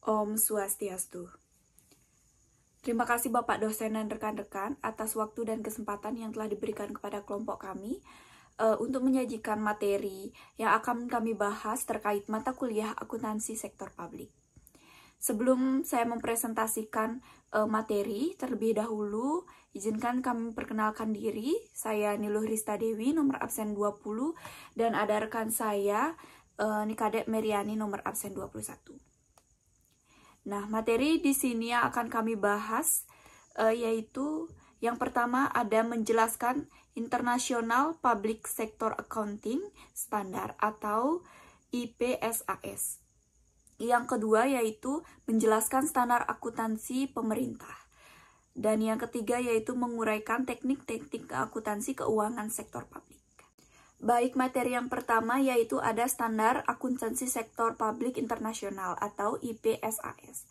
Om Swastiastu. Terima kasih Bapak dosen dan rekan-rekan atas waktu dan kesempatan yang telah diberikan kepada kelompok kami untuk menyajikan materi yang akan kami bahas terkait mata kuliah akuntansi sektor publik. Sebelum saya mempresentasikan materi, terlebih dahulu izinkan kami perkenalkan diri. Saya Niluh Rista Dewi, nomor absen 20, dan ada rekan saya Nikadek Meriani, nomor absen 21. Nah, materi di sini yang akan kami bahas yaitu yang pertama ada menjelaskan International Public Sector Accounting Standard atau IPSAS. Yang kedua yaitu menjelaskan standar akuntansi pemerintah. Dan yang ketiga yaitu menguraikan teknik-teknik akuntansi keuangan sektor publik. Baik, materi yang pertama yaitu ada standar akuntansi sektor publik internasional atau IPSAS.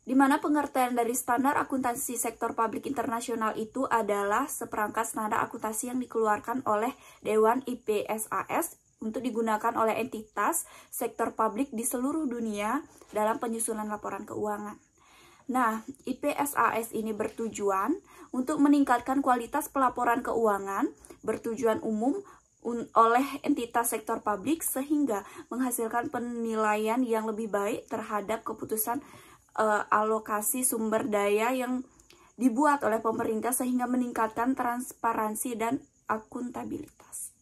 Di mana pengertian dari standar akuntansi sektor publik internasional itu adalah seperangkat standar akuntansi yang dikeluarkan oleh Dewan IPSAS untuk digunakan oleh entitas sektor publik di seluruh dunia dalam penyusunan laporan keuangan. Nah, IPSAS ini bertujuan untuk meningkatkan kualitas pelaporan keuangan, bertujuan umum oleh entitas sektor publik sehingga menghasilkan penilaian yang lebih baik terhadap keputusan alokasi sumber daya yang dibuat oleh pemerintah sehingga meningkatkan transparansi dan akuntabilitas.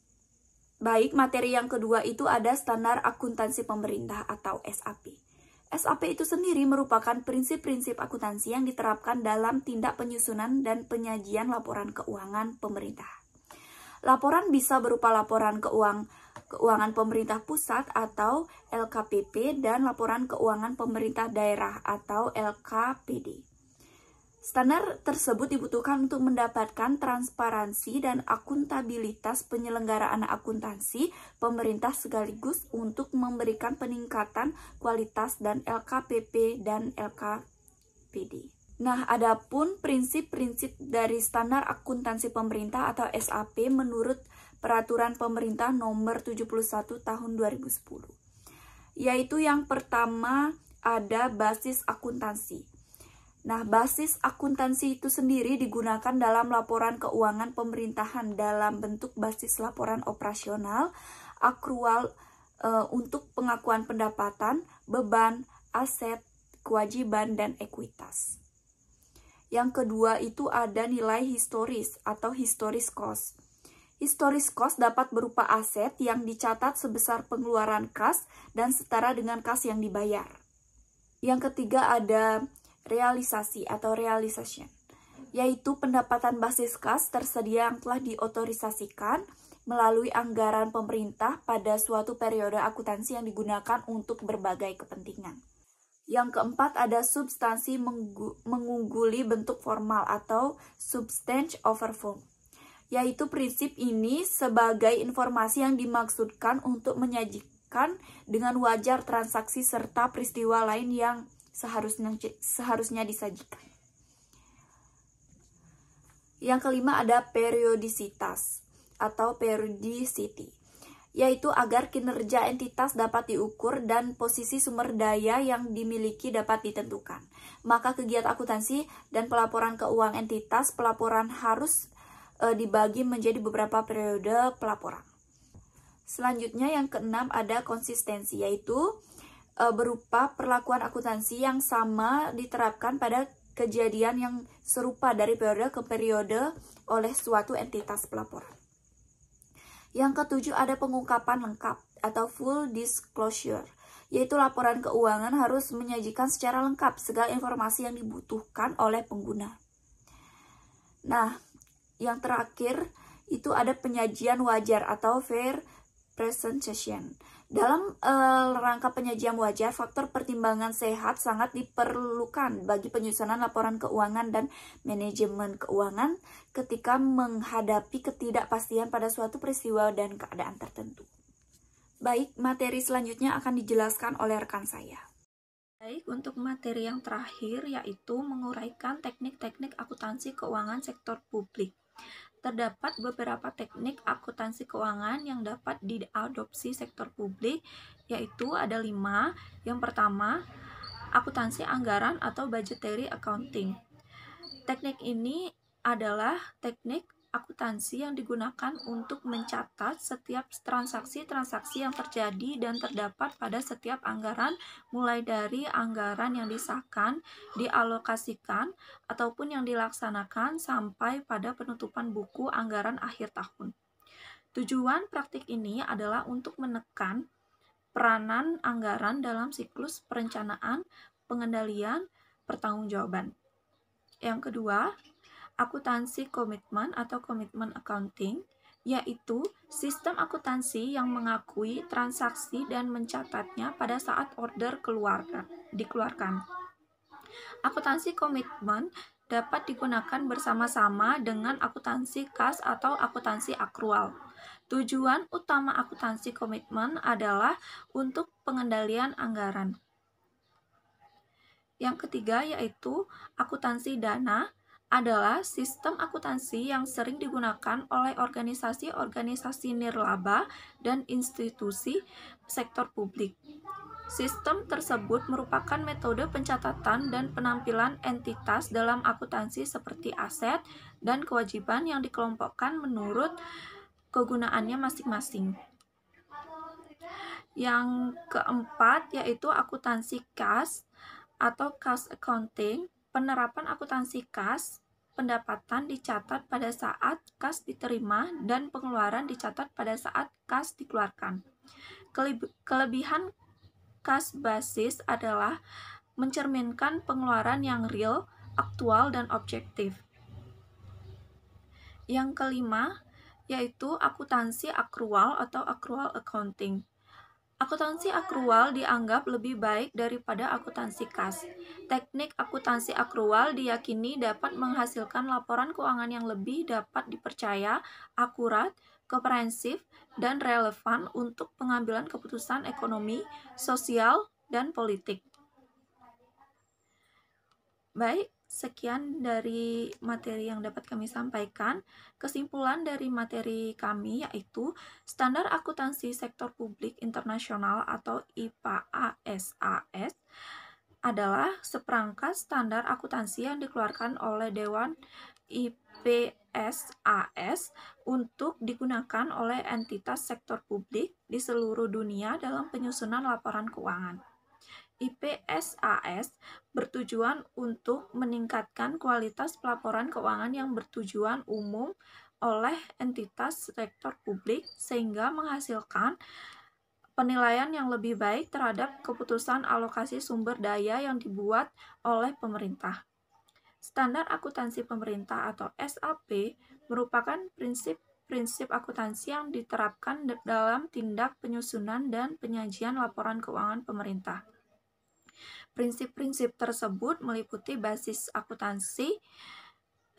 Baik, materi yang kedua itu ada standar akuntansi pemerintah atau SAP. SAP itu sendiri merupakan prinsip-prinsip akuntansi yang diterapkan dalam tindak penyusunan dan penyajian laporan keuangan pemerintah. Laporan bisa berupa laporan keuangan pemerintah pusat atau LKPP dan laporan keuangan pemerintah daerah atau LKPD. Standar tersebut dibutuhkan untuk mendapatkan transparansi dan akuntabilitas penyelenggaraan akuntansi pemerintah sekaligus untuk memberikan peningkatan kualitas dan LKPP dan LKPD. Nah, adapun prinsip-prinsip dari standar akuntansi pemerintah atau SAP menurut Peraturan Pemerintah Nomor 71 Tahun 2010. Yaitu yang pertama ada basis akuntansi. Nah, basis akuntansi itu sendiri digunakan dalam laporan keuangan pemerintahan dalam bentuk basis laporan operasional, akrual untuk pengakuan pendapatan, beban, aset, kewajiban, dan ekuitas. Yang kedua itu ada nilai historis atau historis cost. Historis cost dapat berupa aset yang dicatat sebesar pengeluaran kas dan setara dengan kas yang dibayar. Yang ketiga ada realisasi atau realization, yaitu pendapatan basis kas tersedia yang telah diotorisasikan melalui anggaran pemerintah pada suatu periode akuntansi yang digunakan untuk berbagai kepentingan. Yang keempat ada substansi mengungguli bentuk formal atau substance over form, yaitu prinsip ini sebagai informasi yang dimaksudkan untuk menyajikan dengan wajar transaksi serta peristiwa lain yang seharusnya disajikan. Yang kelima ada periodisitas atau periodicity, yaitu agar kinerja entitas dapat diukur dan posisi sumber daya yang dimiliki dapat ditentukan. Maka kegiatan akuntansi dan pelaporan keuangan entitas pelaporan harus dibagi menjadi beberapa periode pelaporan. Selanjutnya yang keenam ada konsistensi, yaitu berupa perlakuan akuntansi yang sama diterapkan pada kejadian yang serupa dari periode ke periode oleh suatu entitas pelaporan. Yang ketujuh ada pengungkapan lengkap atau full disclosure, yaitu laporan keuangan harus menyajikan secara lengkap segala informasi yang dibutuhkan oleh pengguna. Nah, yang terakhir itu ada penyajian wajar atau fair presentation. Dalam rangka penyajian wajar, faktor pertimbangan sehat sangat diperlukan bagi penyusunan laporan keuangan dan manajemen keuangan ketika menghadapi ketidakpastian pada suatu peristiwa dan keadaan tertentu. Baik, materi selanjutnya akan dijelaskan oleh rekan saya. Baik, untuk materi yang terakhir yaitu menguraikan teknik-teknik akuntansi keuangan sektor publik. Terdapat beberapa teknik akuntansi keuangan yang dapat diadopsi sektor publik, yaitu ada 5. Yang pertama, akuntansi anggaran atau budgetary accounting. Teknik ini adalah teknik akuntansi yang digunakan untuk mencatat setiap transaksi-transaksi yang terjadi dan terdapat pada setiap anggaran, mulai dari anggaran yang disahkan, dialokasikan, ataupun yang dilaksanakan sampai pada penutupan buku anggaran akhir tahun. Tujuan praktik ini adalah untuk menekan peranan anggaran dalam siklus perencanaan, pengendalian, pertanggungjawaban. Yang kedua, akuntansi komitmen atau commitment accounting, yaitu sistem akuntansi yang mengakui transaksi dan mencatatnya pada saat order dikeluarkan. Akuntansi komitmen dapat digunakan bersama-sama dengan akuntansi kas atau akuntansi akrual. Tujuan utama akuntansi komitmen adalah untuk pengendalian anggaran. Yang ketiga yaitu akuntansi dana, adalah sistem akuntansi yang sering digunakan oleh organisasi-organisasi nirlaba dan institusi sektor publik. Sistem tersebut merupakan metode pencatatan dan penampilan entitas dalam akuntansi seperti aset dan kewajiban yang dikelompokkan menurut kegunaannya masing-masing. Yang keempat yaitu akuntansi kas atau cash accounting. Penerapan akuntansi kas, pendapatan dicatat pada saat kas diterima dan pengeluaran dicatat pada saat kas dikeluarkan. Kelebihan kas basis adalah mencerminkan pengeluaran yang real, aktual, dan objektif. Yang kelima yaitu akuntansi akrual atau accrual accounting. Akuntansi akrual dianggap lebih baik daripada akuntansi kas. Teknik akuntansi akrual diyakini dapat menghasilkan laporan keuangan yang lebih dapat dipercaya, akurat, komprehensif, dan relevan untuk pengambilan keputusan ekonomi, sosial, dan politik. Baik, sekian dari materi yang dapat kami sampaikan. Kesimpulan dari materi kami yaitu Standar Akuntansi Sektor Publik Internasional atau IPA-SAS adalah seperangkat standar akuntansi yang dikeluarkan oleh Dewan IPSAS untuk digunakan oleh entitas sektor publik di seluruh dunia dalam penyusunan laporan keuangan. IPSAS bertujuan untuk meningkatkan kualitas pelaporan keuangan yang bertujuan umum oleh entitas sektor publik sehingga menghasilkan penilaian yang lebih baik terhadap keputusan alokasi sumber daya yang dibuat oleh pemerintah. Standar akuntansi pemerintah atau SAP merupakan prinsip akuntansi yang diterapkan dalam tindak penyusunan dan penyajian laporan keuangan pemerintah. Prinsip-prinsip tersebut meliputi basis akuntansi,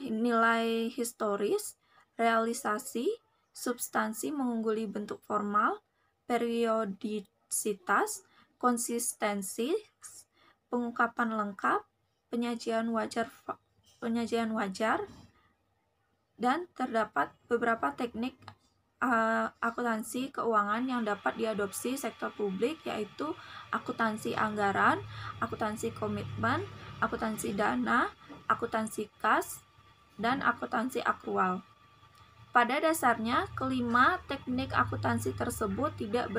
nilai historis, realisasi, substansi mengungguli bentuk formal, periodisitas, konsistensi, pengungkapan lengkap, penyajian wajar, dan terdapat beberapa teknik akuntansi keuangan yang dapat diadopsi sektor publik yaitu akuntansi anggaran, akuntansi komitmen, akuntansi dana, akuntansi kas, dan akuntansi akrual. Pada dasarnya, kelima teknik akuntansi tersebut tidak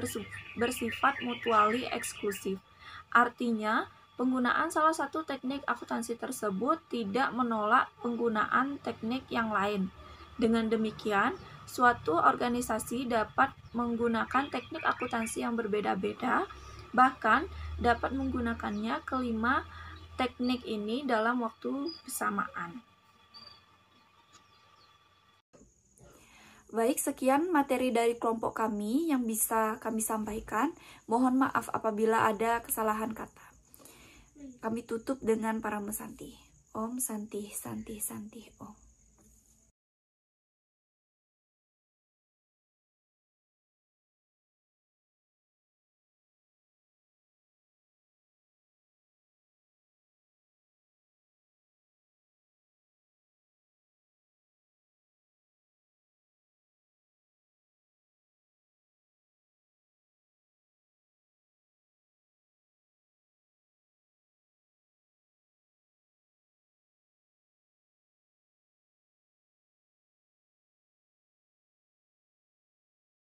bersifat mutually eksklusif. Artinya, penggunaan salah satu teknik akuntansi tersebut tidak menolak penggunaan teknik yang lain. Dengan demikian, suatu organisasi dapat menggunakan teknik akuntansi yang berbeda-beda, bahkan dapat menggunakannya kelima teknik ini dalam waktu bersamaan. Baik, sekian materi dari kelompok kami yang bisa kami sampaikan. Mohon maaf apabila ada kesalahan kata. Kami tutup dengan para mesanti. Om Santi Santi Santi Om.